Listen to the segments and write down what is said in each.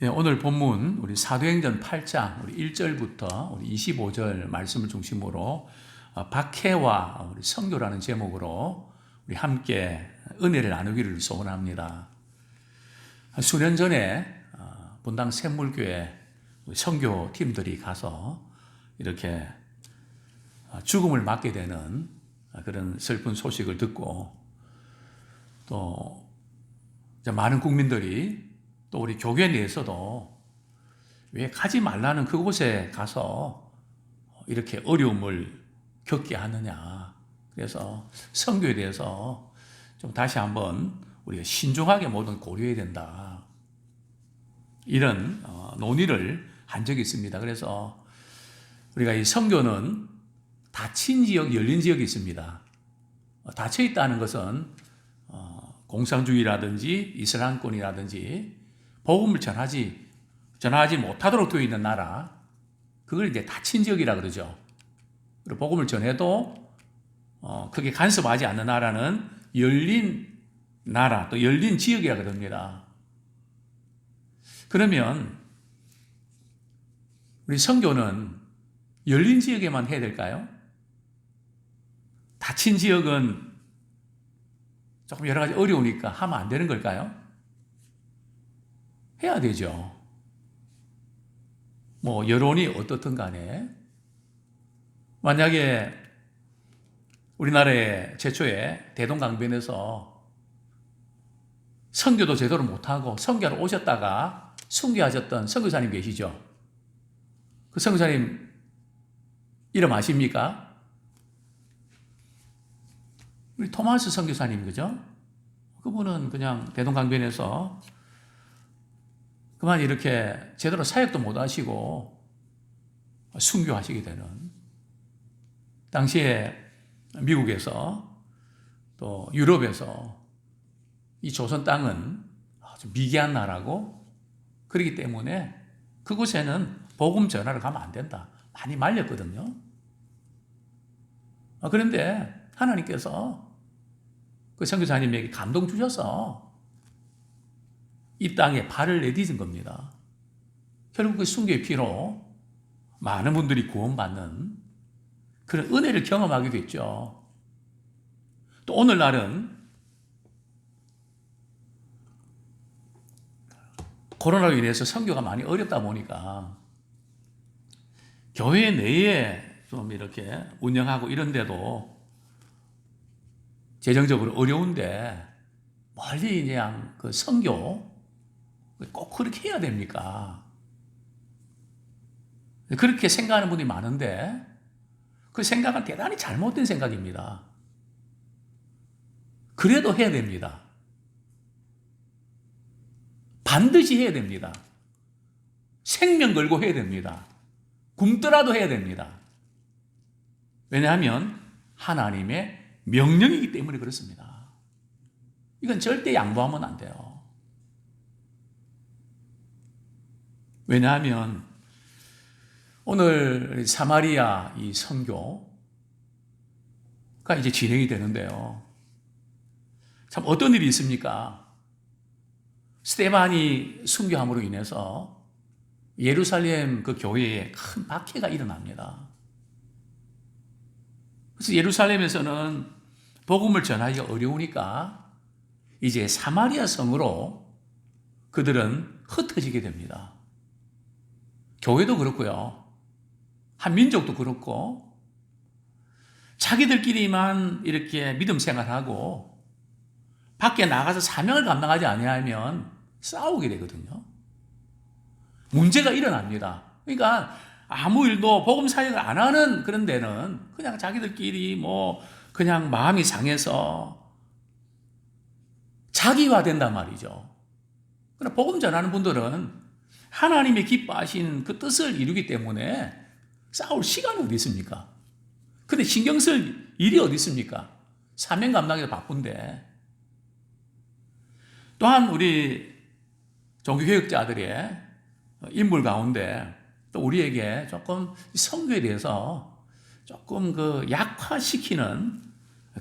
예, 오늘 본문 우리 사도행전 8장 우리 1절부터 우리 25절 말씀을 중심으로 박해와 우리 선교라는 제목으로 우리 함께 은혜를 나누기를 소원합니다. 수년 전에 본당 샘물교회 선교팀들이 가서 이렇게 죽음을 맞게 되는 그런 슬픈 소식을 듣고 또 많은 국민들이 또 우리 교회 내에서도 왜 가지 말라는 그곳에 가서 이렇게 어려움을 겪게 하느냐. 그래서 선교에 대해서 좀 다시 한번 우리가 신중하게 모든 고려해야 된다. 이런 논의를 한 적이 있습니다. 그래서 우리가 이 선교는 닫힌 지역, 열린 지역이 있습니다. 닫혀 있다는 것은 공산주의라든지 이슬람권이라든지 복음을 전하지 못하도록 되어 있는 나라, 그걸 이제 닫힌 지역이라 그러죠. 그리고 복음을 전해도 크게 간섭하지 않는 나라는 열린 나라, 또 열린 지역이라 그럽니다. 그러면 우리 선교는 열린 지역에만 해야 될까요? 닫힌 지역은 조금 여러 가지 어려우니까 하면 안 되는 걸까요? 해야 되죠. 뭐 여론이 어떻든 간에 만약에 우리나라의 최초의 대동강변에서 선교도 제대로 못하고 선교하러 오셨다가 순교하셨던 선교사님 계시죠? 그 선교사님 이름 아십니까? 우리 토마스 선교사님, 그죠? 그분은 그냥 대동강변에서 그만 이렇게 제대로 사역도 못 하시고 순교하시게 되는, 당시에 미국에서 또 유럽에서 이 조선 땅은 아주 미개한 나라고, 그렇기 때문에 그곳에는 복음 전하러 가면 안 된다. 많이 말렸거든요. 그런데 하나님께서 그 선교사님에게 감동 주셔서 이 땅에 발을 내딛은 겁니다. 결국 그 순교의 피로 많은 분들이 구원받는 그런 은혜를 경험하게 됐죠. 또 오늘날은 코로나로 인해서 선교가 많이 어렵다 보니까 교회 내에 좀 이렇게 운영하고 이런데도 재정적으로 어려운데 멀리 그냥 그 선교 꼭 그렇게 해야 됩니까? 그렇게 생각하는 분이 많은데 그 생각은 대단히 잘못된 생각입니다. 그래도 해야 됩니다. 반드시 해야 됩니다. 생명 걸고 해야 됩니다. 굶더라도 해야 됩니다. 왜냐하면 하나님의 명령이기 때문에 그렇습니다. 이건 절대 양보하면 안 돼요. 왜냐하면 오늘 사마리아 이 선교가 이제 진행이 되는데요. 참 어떤 일이 있습니까? 스데반이 순교함으로 인해서 예루살렘 그 교회에 큰 박해가 일어납니다. 그래서 예루살렘에서는 복음을 전하기가 어려우니까 이제 사마리아 성으로 그들은 흩어지게 됩니다. 교회도 그렇고요. 한 민족도 그렇고, 자기들끼리만 이렇게 믿음 생활하고 밖에 나가서 사명을 감당하지 아니하면 싸우게 되거든요. 문제가 일어납니다. 그러니까 아무 일도 복음 사역을 안 하는 그런 데는 그냥 자기들끼리 뭐 그냥 마음이 상해서 자기화된단 말이죠. 그러나 복음 전하는 분들은 하나님의 기뻐하신 그 뜻을 이루기 때문에 싸울 시간이 어디 있습니까? 근데 신경 쓸 일이 어디 있습니까? 사명 감당해서 바쁜데. 또한 우리 종교개혁자들의 인물 가운데 또 우리에게 조금 선교에 대해서 조금 그 약화시키는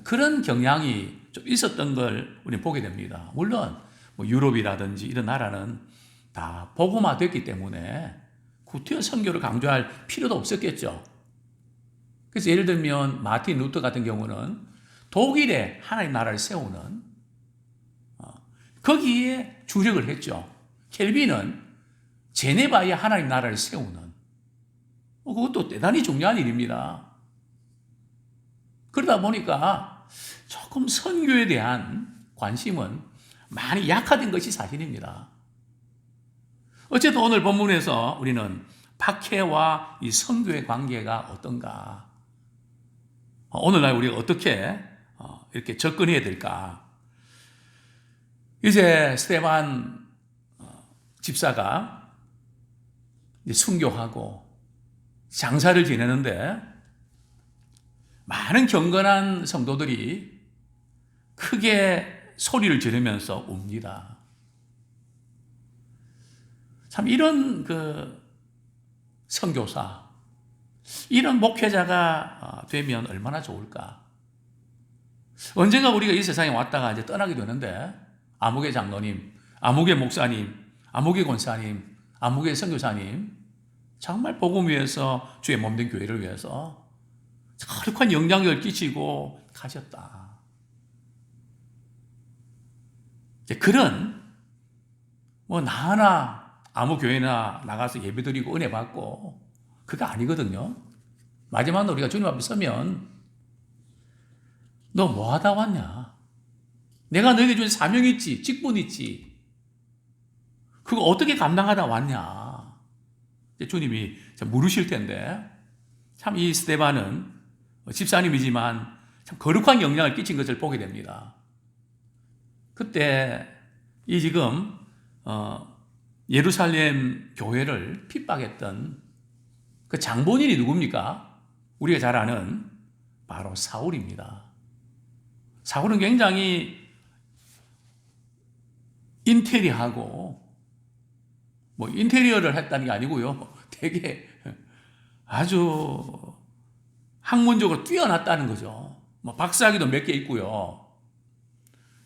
그런 경향이 좀 있었던 걸 우리는 보게 됩니다. 물론 뭐 유럽이라든지 이런 나라는 다 복음화됐기 때문에 구태여 선교를 강조할 필요도 없었겠죠. 그래서 예를 들면 마틴 루터 같은 경우는 독일에 하나님 나라를 세우는 거기에 주력을 했죠. 켈빈은 제네바에 하나님 나라를 세우는 그것도 대단히 중요한 일입니다. 그러다 보니까 조금 선교에 대한 관심은 많이 약화된 것이 사실입니다. 어쨌든 오늘 본문에서 우리는 박해와 이 선교의 관계가 어떤가? 오늘날 우리가 어떻게 이렇게 접근해야 될까? 이제 스데반 집사가 순교하고 장사를 지내는데 많은 경건한 성도들이 크게 소리를 지르면서 웁니다. 참 이런 선교사, 이런 목회자가 되면 얼마나 좋을까? 언젠가 우리가 이 세상에 왔다가 이제 떠나게 되는데 아무개 장로님, 아무개 목사님, 아무개 권사님, 아무개 선교사님 정말 복음 위해서 주의 몸된 교회를 위해서 거룩한 영향력을 끼치고 가셨다. 그런 나 하나 아무 교회나 나가서 예배드리고 은혜 받고 그거 아니거든요. 마지막으로 우리가 주님 앞에 서면 너 뭐 하다 왔냐? 내가 너에게 준 사명 있지, 직분 있지. 그거 어떻게 감당하다 왔냐? 주님이 물으실 텐데 참 이 스데반은 집사님이지만 참 거룩한 영향을 끼친 것을 보게 됩니다. 그때 이 지금 예루살렘 교회를 핍박했던 그 장본인이 누굽니까? 우리가 잘 아는 바로 사울입니다. 사울은 굉장히 인테리어하고 인테리어를 했다는 게 아니고요. 되게 아주 학문적으로 뛰어났다는 거죠. 박사학위도 몇 개 있고요.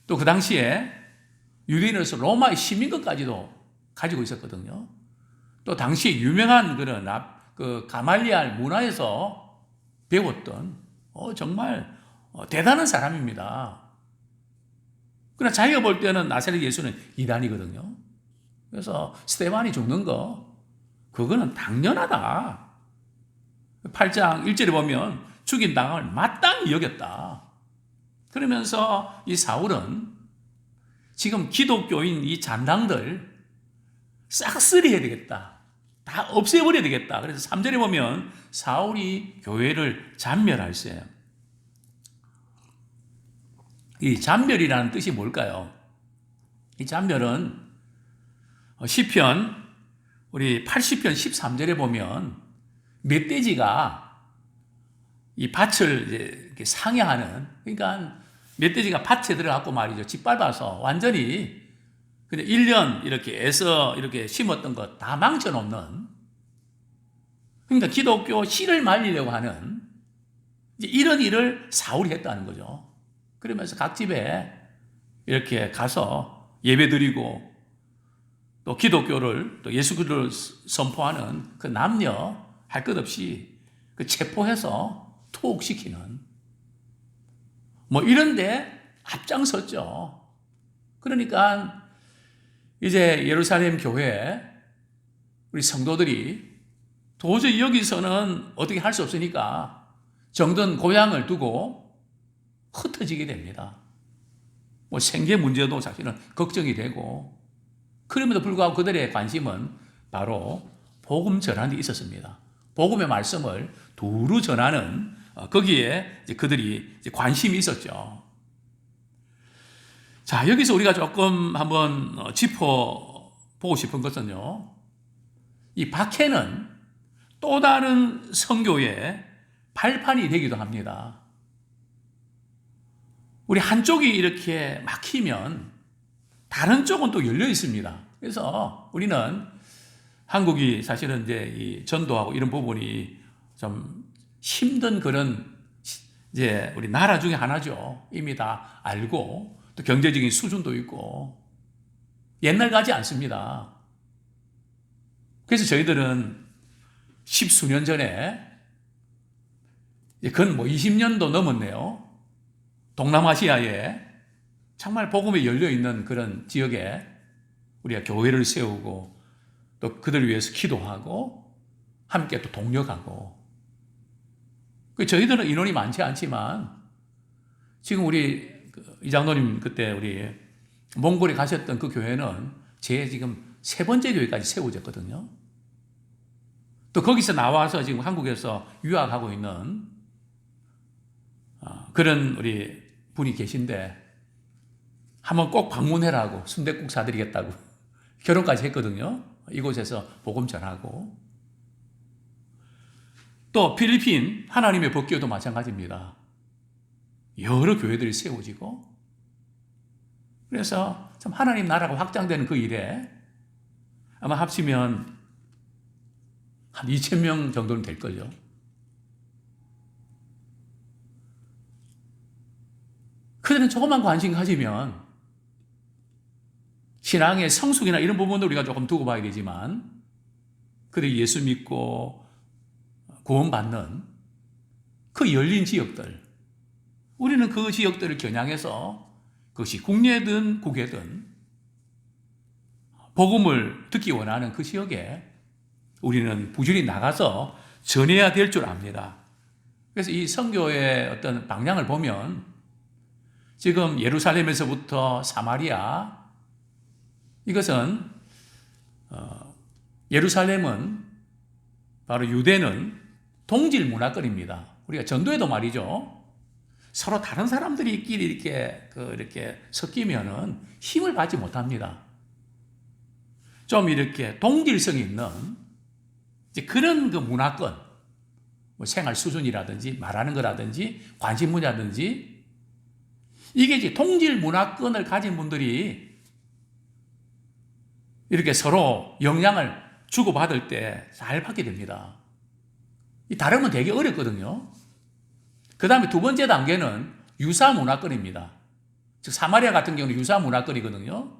또 그 당시에 유대인으로서 로마의 시민권까지도 가지고 있었거든요. 또 당시 유명한 그런 가말리알 문화에서 배웠던 정말 대단한 사람입니다. 그러나 자기가 볼 때는 나사렛 예수는 이단이거든요. 그래서 스데반이 죽는 거 그거는 당연하다. 8장 1절에 보면 죽인 당을 마땅히 여겼다. 그러면서 이 사울은 지금 기독교인 이 잔당들 싹쓸이 해야 되겠다. 다 없애버려야 되겠다. 그래서 3절에 보면 사울이 교회를 잔멸할세. 이 잔멸이라는 뜻이 뭘까요? 이 잔멸은 시편 우리 80편 13절에 보면 멧돼지가 이 밭을 이렇게 상해하는, 그러니까 멧돼지가 밭에 들어가고 말이죠. 짓밟아서 완전히 근데 1년 이렇게 애써 이렇게 심었던 것 다 망쳐놓는, 그러니까 기독교 씨를 말리려고 하는 이제 이런 일을 사울이 했다는 거죠. 그러면서 각 집에 이렇게 가서 예배드리고 또 기독교를 또 예수 그리스도를 선포하는 그 남녀 할 것 없이 체포해서 투옥시키는 이런데 앞장섰죠. 그러니까 이제 예루살렘 교회 우리 성도들이 도저히 여기서는 어떻게 할 수 없으니까 정든 고향을 두고 흩어지게 됩니다. 생계 문제도 사실은 걱정이 되고, 그럼에도 불구하고 그들의 관심은 바로 복음 전하는 데 있었습니다. 복음의 말씀을 두루 전하는 거기에 그들이 관심이 있었죠. 자, 여기서 우리가 조금 한번 짚어보고 싶은 것은요, 이 박해는 또 다른 선교의 발판이 되기도 합니다. 우리 한쪽이 이렇게 막히면 다른 쪽은 또 열려 있습니다. 그래서 우리는 한국이 사실은 이제 이 전도하고 이런 부분이 좀 힘든 그런 이제 우리 나라 중에 하나죠. 이미 다 알고 또 경제적인 수준도 있고 옛날 같지 않습니다. 그래서 저희들은 십수년 전에, 그건 뭐 20년도 넘었네요. 동남아시아에 정말 복음이 열려있는 그런 지역에 우리가 교회를 세우고 또 그들을 위해서 기도하고 함께 또 동력하고. 저희들은 인원이 많지 않지만 지금 우리 이장로님 그때 우리 몽골에 가셨던 그 교회는 제 지금 3번째 교회까지 세워졌거든요. 또 거기서 나와서 지금 한국에서 유학하고 있는 그런 우리 분이 계신데 한번 꼭 방문해라고 순댓국 사드리겠다고 결혼까지 했거든요. 이곳에서 복음 전하고. 또 필리핀 하나님의 법교도 마찬가지입니다. 여러 교회들이 세워지고, 그래서 참 하나님 나라가 확장되는 그 일에 아마 합치면 한 2,000명 정도는 될걸요. 그들은 조금만 관심 가지면 신앙의 성숙이나 이런 부분도 우리가 조금 두고 봐야 되지만, 그들이 예수 믿고 구원받는 그 열린 지역들, 우리는 그 지역들을 겨냥해서 그것이 국내든 국외든 복음을 듣기 원하는 그 지역에 우리는 부지런히 나가서 전해야 될 줄 압니다. 그래서 이 선교의 어떤 방향을 보면 지금 예루살렘에서부터 사마리아, 이것은 예루살렘은 바로 유대는 동질 문화권입니다. 우리가 전도에도 말이죠. 서로 다른 사람들이끼리 이렇게 섞이면은 힘을 받지 못합니다. 좀 이렇게 동질성이 있는 이제 그런 그 문화권, 뭐 생활 수준이라든지 말하는 거라든지 관심 분야든지, 이게 이제 동질 문화권을 가진 분들이 이렇게 서로 영향을 주고받을 때 잘 받게 됩니다. 이 다르면 되게 어렵거든요. 그 다음에 두 번째 단계는 유사 문화권입니다. 즉 사마리아 같은 경우는 유사 문화권이거든요.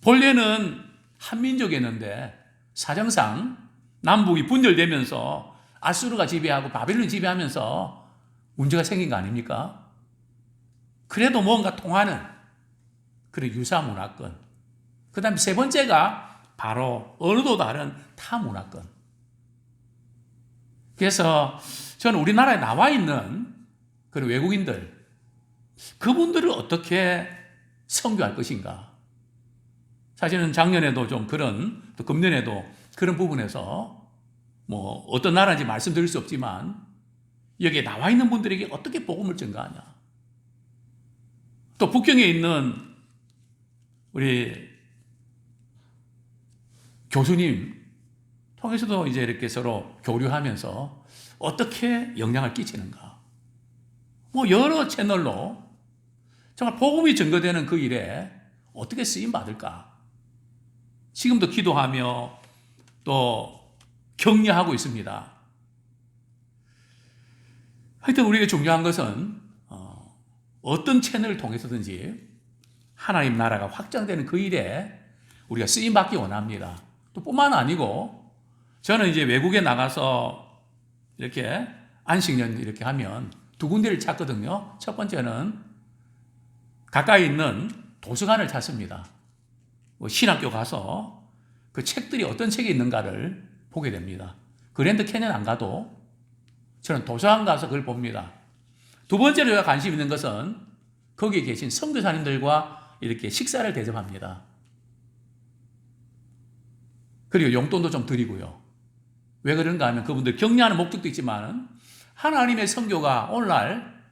본래는 한민족이었는데 사정상 남북이 분열되면서 아수르가 지배하고 바벨론이 지배하면서 문제가 생긴 거 아닙니까? 그래도 뭔가 통하는 그런 유사 문화권. 그 다음에 세 번째가 바로 어느도 다른 타 문화권. 그래서 저는 우리나라에 나와 있는 그런 외국인들, 그분들을 어떻게 선교할 것인가. 사실은 작년에도 좀 그런, 또 금년에도 그런 부분에서 뭐 어떤 나라인지 말씀드릴 수 없지만 여기에 나와 있는 분들에게 어떻게 복음을 전가하냐. 또 북경에 있는 우리 교수님 통해서도 이제 이렇게 서로 교류하면서 어떻게 영향을 끼치는가. 뭐 여러 채널로 정말 복음이 전거되는 그 일에 어떻게 쓰임 받을까. 지금도 기도하며 또 격려하고 있습니다. 하여튼 우리에게 중요한 것은 어떤 채널을 통해서든지 하나님 나라가 확장되는 그 일에 우리가 쓰임 받기 원합니다. 또 뿐만 아니고 저는 이제 외국에 나가서 이렇게 안식년 이렇게 하면 두 군데를 찾거든요. 첫 번째는 가까이 있는 도서관을 찾습니다. 신학교 가서 그 책들이 어떤 책이 있는가를 보게 됩니다. 그랜드 캐년 안 가도 저는 도서관 가서 그걸 봅니다. 두 번째로 제가 관심 있는 것은 거기에 계신 선교사님들과 이렇게 식사를 대접합니다. 그리고 용돈도 좀 드리고요. 왜 그런가 하면 그분들 격려하는 목적도 있지만 하나님의 선교가 오늘날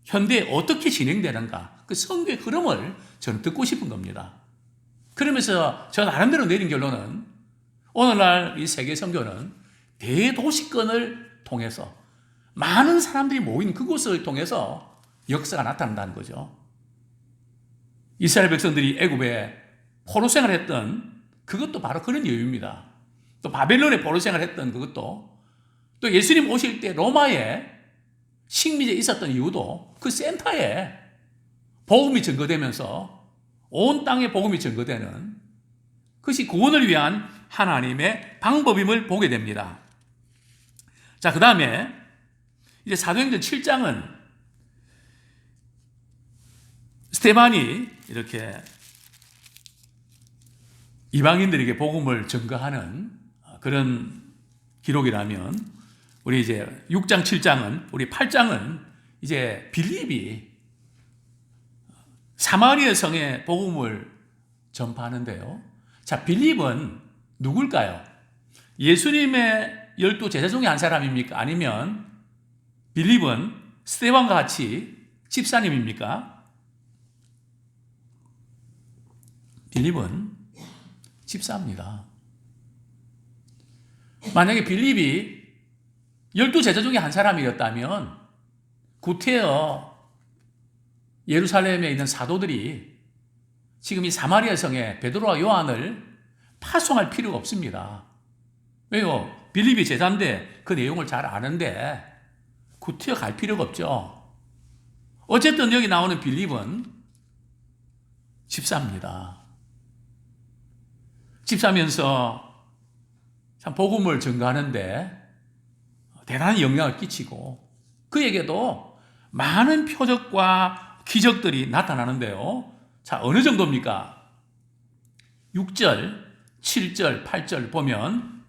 현대에 어떻게 진행되는가, 그 선교의 흐름을 저는 듣고 싶은 겁니다. 그러면서 저 나름대로 내린 결론은 오늘날 이 세계 선교는 대도시권을 통해서 많은 사람들이 모인 그곳을 통해서 역사가 나타난다는 거죠. 이스라엘 백성들이 애굽에 포로 생활했던 그것도 바로 그런 이유입니다. 또 바벨론에 포로 생활했던 그것도, 또 예수님 오실 때 로마에 식민지에 있었던 이유도 그 센터에 복음이 전거되면서 온 땅에 복음이 전거되는, 그것이 구원을 위한 하나님의 방법임을 보게 됩니다. 자, 그 다음에 이제 사도행전 7장은 스데반이 이렇게 이방인들에게 복음을 전가하는 그런 기록이라면, 우리 이제 6장, 7장은, 우리 8장은 이제 빌립이 사마리아 성에 복음을 전파하는데요. 자, 빌립은 누굴까요? 예수님의 12 제자 중에 한 사람입니까? 아니면 빌립은 스데반과 같이 집사님입니까? 빌립은 집사입니다. 만약에 빌립이 12 제자 중에 한 사람이었다면 구태여 예루살렘에 있는 사도들이 지금 이 사마리아 성에 베드로와 요한을 파송할 필요가 없습니다. 왜요? 빌립이 제자인데 그 내용을 잘 아는데 구태여 갈 필요가 없죠. 어쨌든 여기 나오는 빌립은 집사입니다. 집사면서 참 복음을 전가하는데 대단한 영향을 끼치고, 그에게도 많은 표적과 기적들이 나타나는데요. 자, 어느 정도입니까? 6절, 7절, 8절 보면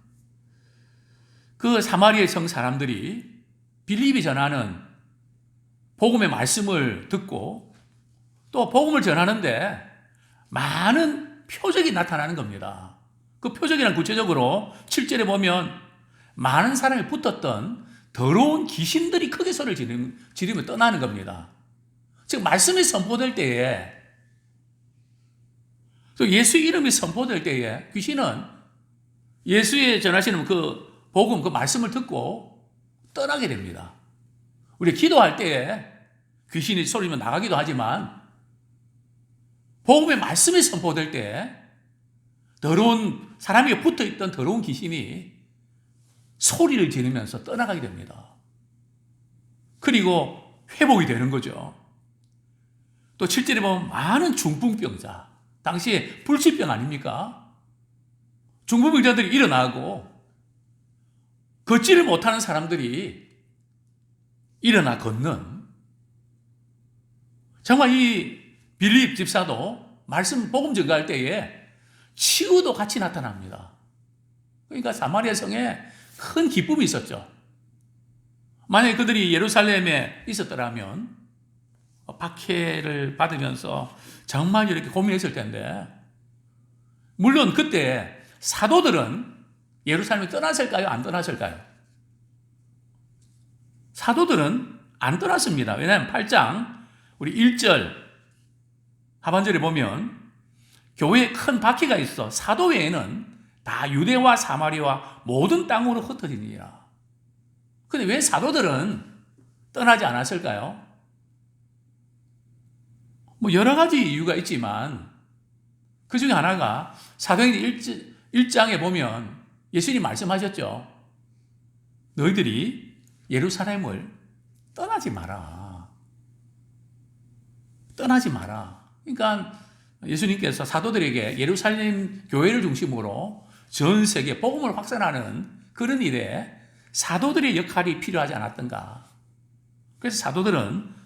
그 사마리아 성 사람들이 빌립이 전하는 복음의 말씀을 듣고 또 복음을 전하는데 많은 표적이 나타나는 겁니다. 그 표적이란 구체적으로 7절에 보면 많은 사람이 붙었던 더러운 귀신들이 크게 소리를 지르며 떠나는 겁니다. 즉 말씀이 선포될 때에, 또 예수의 이름이 선포될 때에 귀신은 예수의 전하시는 그 복음, 그 말씀을 듣고 떠나게 됩니다. 우리 기도할 때에 귀신이 소리며 나가기도 하지만 복음의 말씀이 선포될 때 더러운, 사람에게 붙어있던 더러운 귀신이 소리를 지르면서 떠나가게 됩니다. 그리고 회복이 되는 거죠. 또 7절에 보면 많은 중풍병자, 당시에 불치병 아닙니까? 중풍병자들이 일어나고 걷지를 못하는 사람들이 일어나 걷는, 정말 이 빌립 집사도 말씀 복음 전가할 때에 치유도 같이 나타납니다. 그러니까 사마리아 성에 큰 기쁨이 있었죠. 만약에 그들이 예루살렘에 있었더라면 박해를 받으면서 정말 이렇게 고민했을 텐데, 물론 그때 사도들은 예루살렘에 떠났을까요? 안 떠났을까요? 사도들은 안 떠났습니다. 왜냐하면 8장 우리 1절 하반절에 보면 교회에 큰 박해가 있어 사도 외에는 다 유대와 사마리아와 모든 땅으로 흩어지니라. 그런데 왜 사도들은 떠나지 않았을까요? 뭐 여러 가지 이유가 있지만 그 중에 하나가 사도행전 1장에 보면 예수님이 말씀하셨죠. 너희들이 예루살렘을 떠나지 마라. 떠나지 마라. 그러니까 예수님께서 사도들에게 예루살렘 교회를 중심으로 전 세계 복음을 확산하는 그런 일에 사도들의 역할이 필요하지 않았던가. 그래서 사도들은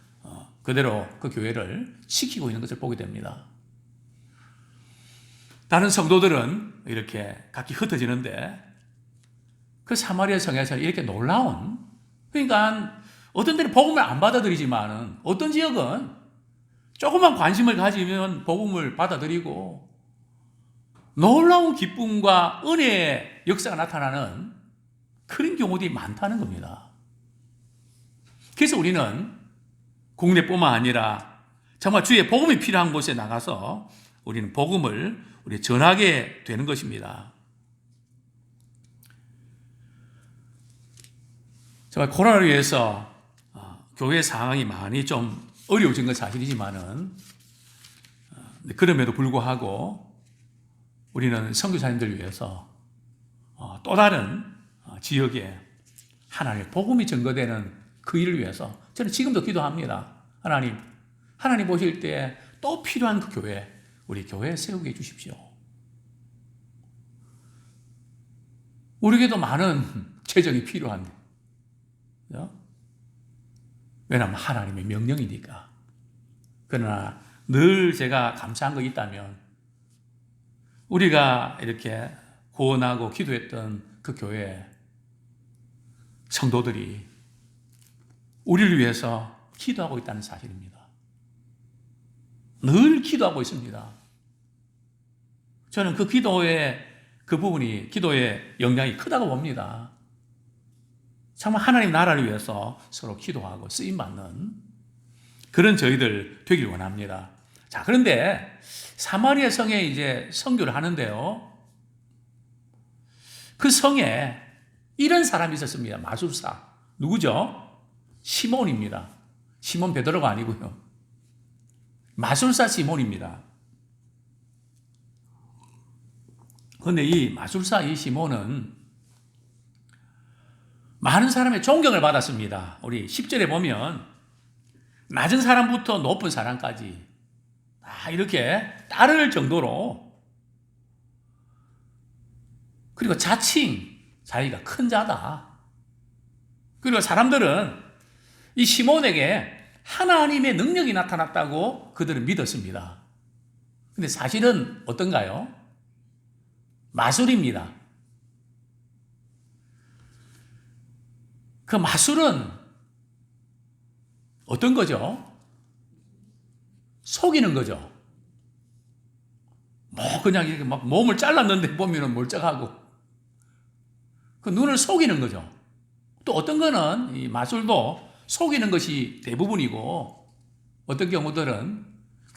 그대로 그 교회를 지키고 있는 것을 보게 됩니다. 다른 성도들은 이렇게 각기 흩어지는데 그 사마리아 성에서 이렇게 놀라운, 그러니까 어떤 데는 복음을 안 받아들이지만은 어떤 지역은 조금만 관심을 가지면 복음을 받아들이고 놀라운 기쁨과 은혜의 역사가 나타나는 그런 경우들이 많다는 겁니다. 그래서 우리는 국내뿐만 아니라 정말 주의 복음이 필요한 곳에 나가서 우리는 복음을 우리 전하게 되는 것입니다. 정말 코로나로 인해서 교회 상황이 많이 좀 어려워진 건 사실이지만은 그럼에도 불구하고 우리는 선교사님들을 위해서 또 다른 지역에 하나님의 복음이 전거되는 그 일을 위해서 저는 지금도 기도합니다. 하나님 보실 때 또 필요한 그 교회, 우리 교회에 세우게 해주십시오. 우리에게도 많은 재정이 필요한데. 그죠? 왜냐하면 하나님의 명령이니까. 그러나 늘 제가 감사한 거 있다면 우리가 이렇게 구원하고 기도했던 그 교회 성도들이 우리를 위해서 기도하고 있다는 사실입니다. 늘 기도하고 있습니다. 저는 그 기도의 그 부분이 기도의 영향이 크다고 봅니다. 정말 하나님 나라를 위해서 서로 기도하고 쓰임받는 그런 저희들 되길 원합니다. 자, 그런데 사마리아 성에 이제 선교를 하는데요. 그 성에 이런 사람이 있었습니다. 마술사. 누구죠? 시몬입니다. 시몬 베드로가 아니고요. 마술사 시몬입니다. 그런데 이 마술사 이 시몬은 많은 사람의 존경을 받았습니다. 우리 10절에 보면 낮은 사람부터 높은 사람까지 다 이렇게 따를 정도로, 그리고 자칭 자기가 큰 자다. 그리고 사람들은 이 시몬에게 하나님의 능력이 나타났다고 그들은 믿었습니다. 근데 사실은 어떤가요? 마술입니다. 그 마술은 어떤 거죠? 속이는 거죠. 그냥 이렇게 막 몸을 잘랐는데 보면은 멀쩡하고 그 눈을 속이는 거죠. 또 어떤 거는 이 마술도 속이는 것이 대부분이고 어떤 경우들은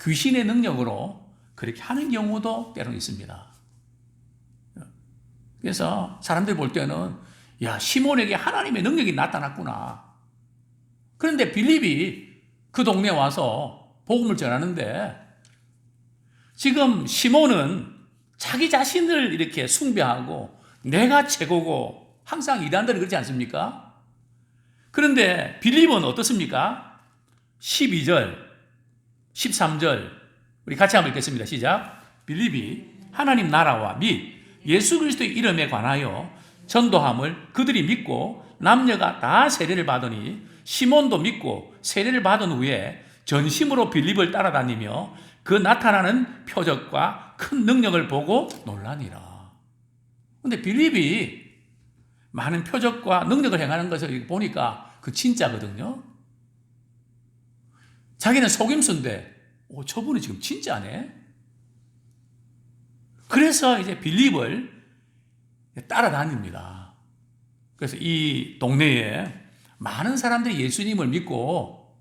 귀신의 능력으로 그렇게 하는 경우도 때로는 있습니다. 그래서 사람들이 볼 때는 야, 시몬에게 하나님의 능력이 나타났구나. 그런데 빌립이 그 동네에 와서 복음을 전하는데 지금 시몬은 자기 자신을 이렇게 숭배하고 내가 최고고 항상 이단들은 그렇지 않습니까? 그런데 빌립은 어떻습니까? 12절, 13절 우리 같이 한번 읽겠습니다. 시작. 빌립이 하나님 나라와 및 예수 그리스도의 이름에 관하여 전도함을 그들이 믿고 남녀가 다 세례를 받으니 시몬도 믿고 세례를 받은 후에 전심으로 빌립을 따라다니며 그 나타나는 표적과 큰 능력을 보고 놀라니라. 그런데 빌립이 많은 표적과 능력을 행하는 것을 보니까 그 진짜거든요. 자기는 속임수인데 저분이 지금 진짜네. 그래서 이제 빌립을 따라다닙니다. 그래서 이 동네에 많은 사람들이 예수님을 믿고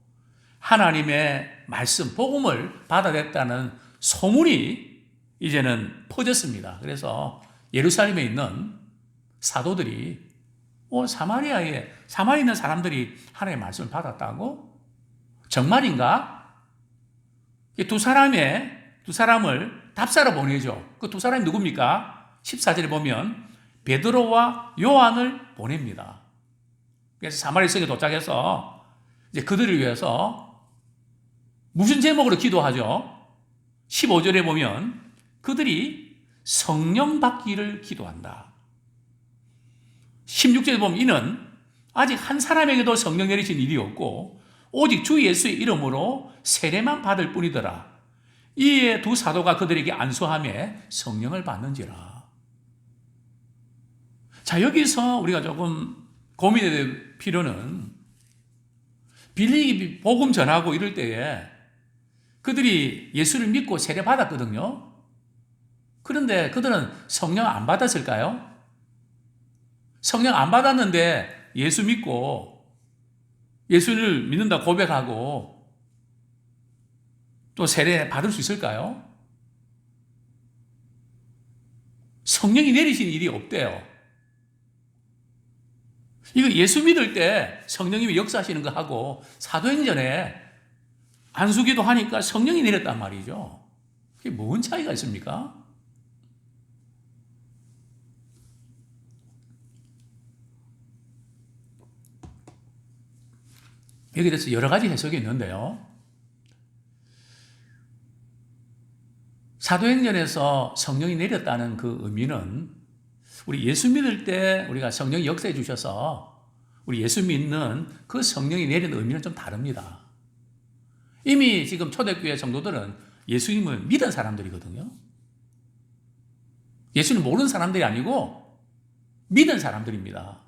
하나님의 말씀, 복음을 받아냈다는 소문이 이제는 퍼졌습니다. 그래서 예루살렘에 있는 사도들이 사마리아에 있는 사람들이 하나님의 말씀을 받았다고? 정말인가? 두 사람을 답사로 보내죠. 그 두 사람이 누굽니까? 14절에 보면 베드로와 요한을 보냅니다. 그래서 사마리아 성에 도착해서 이제 그들을 위해서 무슨 제목으로 기도하죠? 15절에 보면 그들이 성령 받기를 기도한다. 16절에 보면 이는 아직 한 사람에게도 성령 내리신 일이 없고 오직 주 예수의 이름으로 세례만 받을 뿐이더라. 이에 두 사도가 그들에게 안수하며 성령을 받는지라. 자, 여기서 우리가 조금 고민해야 될 필요는 빌립이 복음 전하고 이럴 때에 그들이 예수를 믿고 세례 받았거든요. 그런데 그들은 성령 안 받았을까요? 성령 안 받았는데 예수 믿고 예수를 믿는다 고백하고 또 세례 받을 수 있을까요? 성령이 내리신 일이 없대요. 이거 예수 믿을 때 성령님이 역사하시는 거 하고 사도행전에 안수기도 하니까 성령이 내렸단 말이죠. 그게 뭔 차이가 있습니까? 여기에 대해서 여러 가지 해석이 있는데요. 사도행전에서 성령이 내렸다는 그 의미는 우리 예수 믿을 때 우리가 성령이 역사해 주셔서 우리 예수 믿는 그 성령이 내리는 의미는 좀 다릅니다. 이미 지금 초대교회 성도들은 예수님을 믿은 사람들이거든요. 예수님 모르는 사람들이 아니고 믿은 사람들입니다.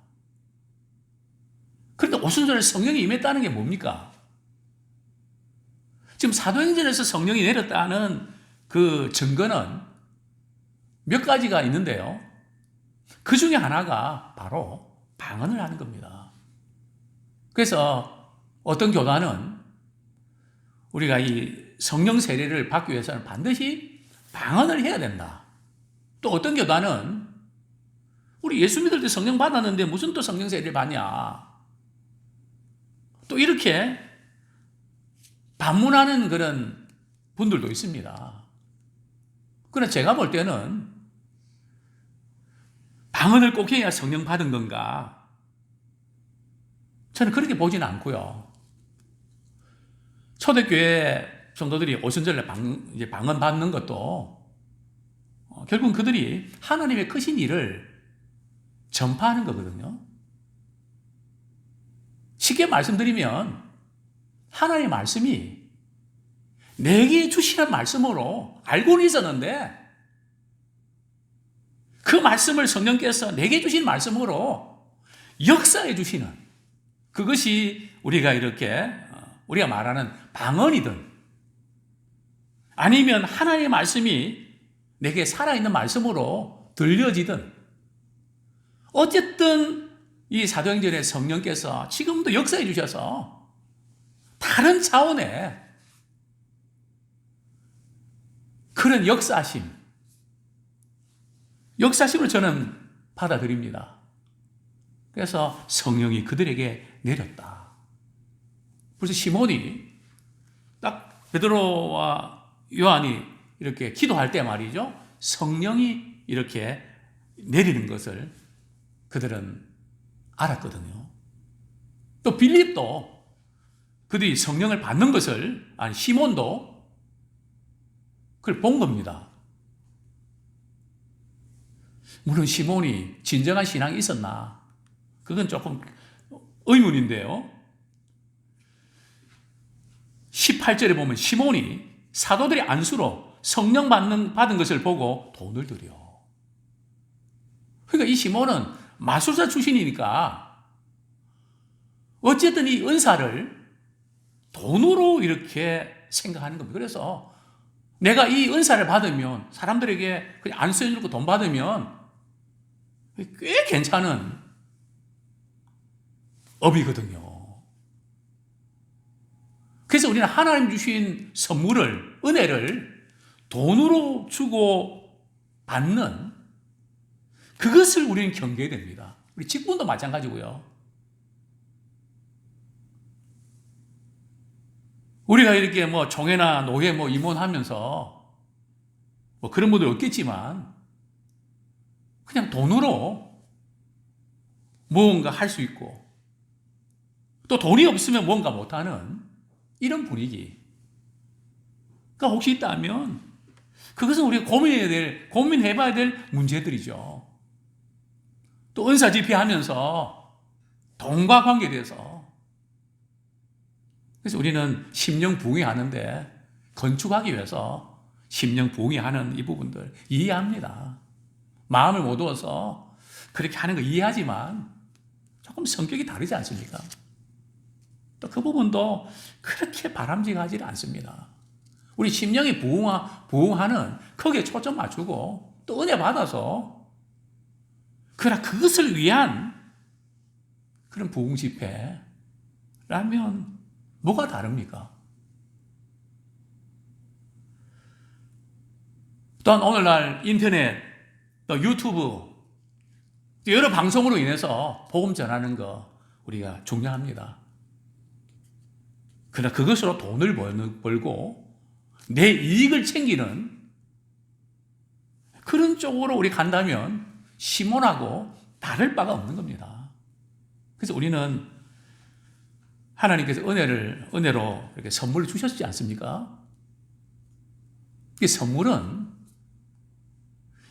그런데 오순절에 성령이 임했다는 게 뭡니까? 지금 사도행전에서 성령이 내렸다는 그 증거는 몇 가지가 있는데요. 그 중에 하나가 바로 방언을 하는 겁니다. 그래서 어떤 교단은 우리가 이 성령 세례를 받기 위해서는 반드시 방언을 해야 된다. 또 어떤 교단은 우리 예수 믿을 때 성령 받았는데 무슨 또 성령 세례를 받냐. 또 이렇게 반문하는 그런 분들도 있습니다. 그러나 제가 볼 때는 방언을 꼭 해야 성령 받은 건가? 저는 그렇게 보지는 않고요. 초대교회 성도들이 오순절에 방언 받는 것도 결국은 그들이 하나님의 크신 일을 전파하는 거거든요. 쉽게 말씀드리면 하나님의 말씀이 내게 주시는 말씀으로 알고는 있었는데 그 말씀을 성령께서 내게 주신 말씀으로 역사해 주시는 그것이 우리가 이렇게 우리가 말하는 방언이든 아니면 하나님의 말씀이 내게 살아있는 말씀으로 들려지든 어쨌든 이 사도행전의 성령께서 지금도 역사해 주셔서 다른 차원의 그런 역사심을 저는 받아들입니다. 그래서 성령이 그들에게 내렸다. 그래서 시몬이 딱 베드로와 요한이 이렇게 기도할 때 말이죠. 성령이 이렇게 내리는 것을 그들은 알았거든요. 또 빌립도 그들이 성령을 받는 것을, 아니 시몬도 그걸 본 겁니다. 물론 시몬이 진정한 신앙이 있었나? 그건 조금 의문인데요. 18절에 보면 시몬이 사도들의 안수로 성령 받은 것을 보고 돈을 들여. 그러니까 이 시몬은 마술사 출신이니까 어쨌든 이 은사를 돈으로 이렇게 생각하는 겁니다. 그래서 내가 이 은사를 받으면 사람들에게 그냥 안수해주고 돈 받으면 꽤 괜찮은 업이거든요. 그래서 우리는 하나님 주신 선물을, 은혜를 돈으로 주고 받는 그것을 우리는 경계해야 됩니다. 우리 직분도 마찬가지고요. 우리가 이렇게 종회나 노회 임원하면서 그런 분들 없겠지만 그냥 돈으로 무언가 할 수 있고 또 돈이 없으면 뭔가 못하는 이런 분위기가 혹시 있다면 그것은 우리가 고민해봐야 될 문제들이죠. 또 은사 집회하면서 돈과 관계돼서 그래서 우리는 심령 부흥하는데 건축하기 위해서 심령 부흥하는 이 부분들 이해합니다. 마음을 못 얻어서 그렇게 하는 거 이해하지만 조금 성격이 다르지 않습니까? 또 그 부분도 그렇게 바람직하지 않습니다. 우리 심령이 부흥하는 거기에 초점 맞추고 또 은혜 받아서 그러나 그것을 위한 그런 부흥 집회라면 뭐가 다릅니까? 또한 오늘날 인터넷, 또 유튜브, 여러 방송으로 인해서 복음 전하는 거 우리가 중요합니다. 그러나 그것으로 돈을 벌고 내 이익을 챙기는 그런 쪽으로 우리 간다면 시몬하고 다를 바가 없는 겁니다. 그래서 우리는 하나님께서 은혜로 이렇게 선물을 주셨지 않습니까? 이 선물은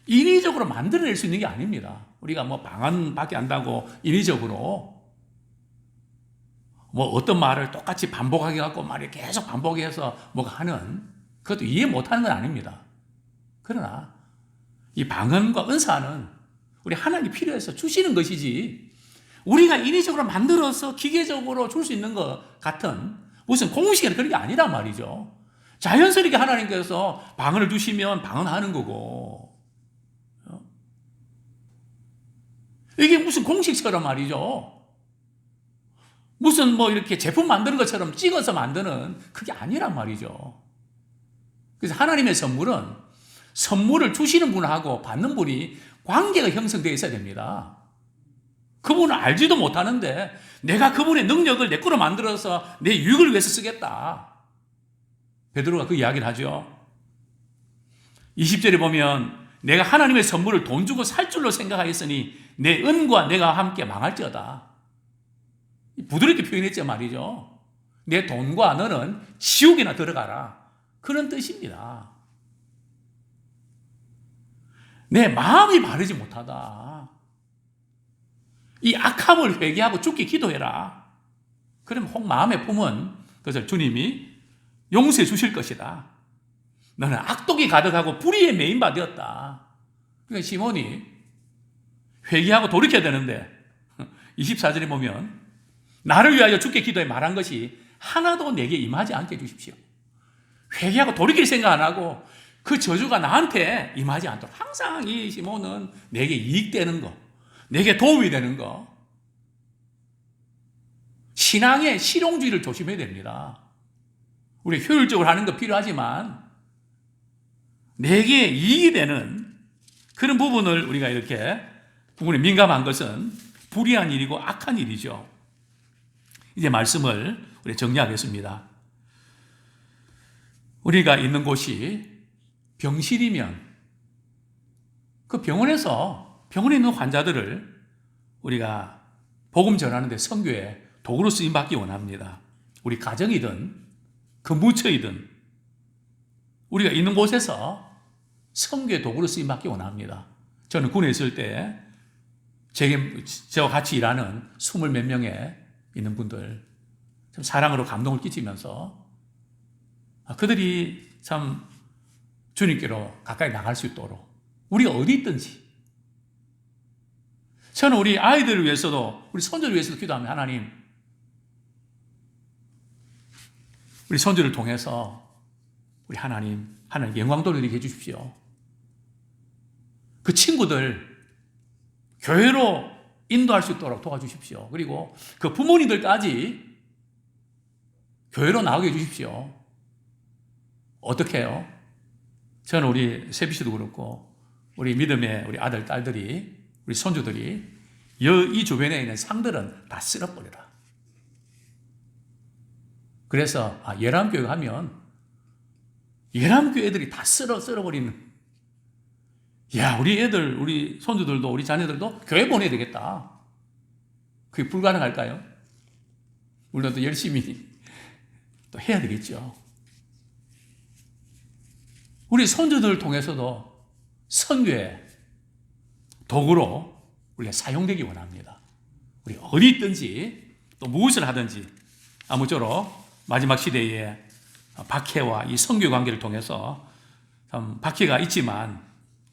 인위적으로 만들어낼 수 있는 게 아닙니다. 우리가 뭐 방언밖에 안다고 인위적으로 뭐 어떤 말을 똑같이 반복하게 갖고 말을 계속 반복해서 뭐가 하는 그것도 이해 못하는 건 아닙니다. 그러나 이 방언과 은사는 우리 하나님이 필요해서 주시는 것이지 우리가 인위적으로 만들어서 기계적으로 줄 수 있는 것 같은 무슨 공식이나 그런 게 아니란 말이죠. 자연스럽게 하나님께서 방언을 주시면 방언하는 거고 이게 무슨 공식처럼 말이죠. 무슨 뭐 이렇게 제품 만드는 것처럼 찍어서 만드는 그게 아니란 말이죠. 그래서 하나님의 선물을 주시는 분하고 받는 분이 관계가 형성되어 있어야 됩니다. 그분은 알지도 못하는데 내가 그분의 능력을 내 거로 만들어서 내 유익을 위해서 쓰겠다. 베드로가 그 이야기를 하죠. 20절에 보면 내가 하나님의 선물을 돈 주고 살 줄로 생각하였으니 내 은과 내가 함께 망할지어다. 부드럽게 표현했죠 말이죠. 내 돈과 너는 지옥이나 들어가라. 그런 뜻입니다. 내 마음이 바르지 못하다. 이 악함을 회개하고 죽게 기도해라. 그러면 혹 마음에 품은 그것을 주님이 용서해 주실 것이다. 너는 악독이 가득하고 불의에 매인 바 되었다. 그러니까 시몬이 회개하고 돌이켜야 되는데 24절에 보면 나를 위하여 죽게 기도해 말한 것이 하나도 내게 임하지 않게 해주십시오. 회개하고 돌이킬 생각 안 하고 그 저주가 나한테 임하지 않도록 항상 이 시몬은 내게 이익되는 거, 내게 도움이 되는 거, 신앙의 실용주의를 조심해야 됩니다. 우리 효율적으로 하는 거 필요하지만 내게 이익이 되는 그런 부분을 우리가 이렇게 부분에 민감한 것은 불의한 일이고 악한 일이죠. 이제 말씀을 우리 정리하겠습니다. 우리가 있는 곳이 병실이면 그 병원에 있는 환자들을 우리가 복음 전하는데 선교에 도구로 쓰임받기 원합니다. 우리 가정이든 근무처이든 우리가 있는 곳에서 선교의 도구로 쓰임받기 원합니다. 저는 군에 있을 때 저와 같이 일하는 20몇 명의 있는 분들 참 사랑으로 감동을 끼치면서 그들이 참 주님께로 가까이 나갈 수 있도록 우리가 어디 있든지 저는 우리 아이들을 위해서도 우리 손주를 위해서도 기도합니다. 하나님 우리 손주를 통해서 우리 하나님 영광 돌리게 해주십시오. 그 친구들 교회로 인도할 수 있도록 도와주십시오. 그리고 그 부모님들까지 교회로 나오게 해주십시오. 어떻게 해요? 저는 우리 세비씨도 그렇고 우리 믿음의 우리 아들, 딸들이 우리 손주들이 이 주변에 있는 상들은 다 쓸어버려라. 그래서 예람교회 하면 예람교회 애들이 다 쓸어버리는 우리 애들, 우리 손주들도 우리 자녀들도 교회 보내야 되겠다. 그게 불가능할까요? 우리도 또 열심히 또 해야 되겠죠. 우리 손주들을 통해서도 선교의 도구로 우리가 사용되기 원합니다. 우리 어디 있든지 또 무엇을 하든지 아무쪼록 마지막 시대에 박해와 이 선교 관계를 통해서 참 박해가 있지만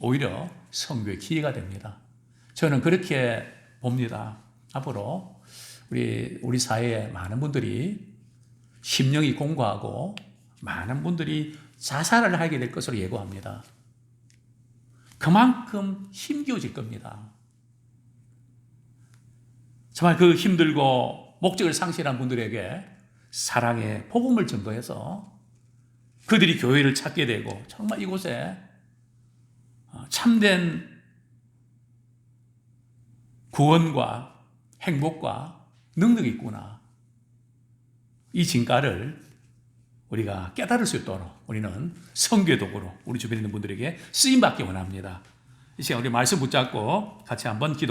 오히려 선교의 기회가 됩니다. 저는 그렇게 봅니다. 앞으로 우리 사회에 많은 분들이 심령이 공고하고 많은 분들이 자살을 하게 될 것으로 예고합니다. 그만큼 힘겨워질 겁니다. 정말 그 힘들고 목적을 상실한 분들에게 사랑의 복음을 전도해서 그들이 교회를 찾게 되고 정말 이곳에 참된 구원과 행복과 능력이 있구나. 이 진가를 우리가 깨달을 수 있도록 우리는 선교의 도구로 우리 주변에 있는 분들에게 쓰임받기 원합니다. 이 시간 우리 말씀 붙잡고 같이 한번 기도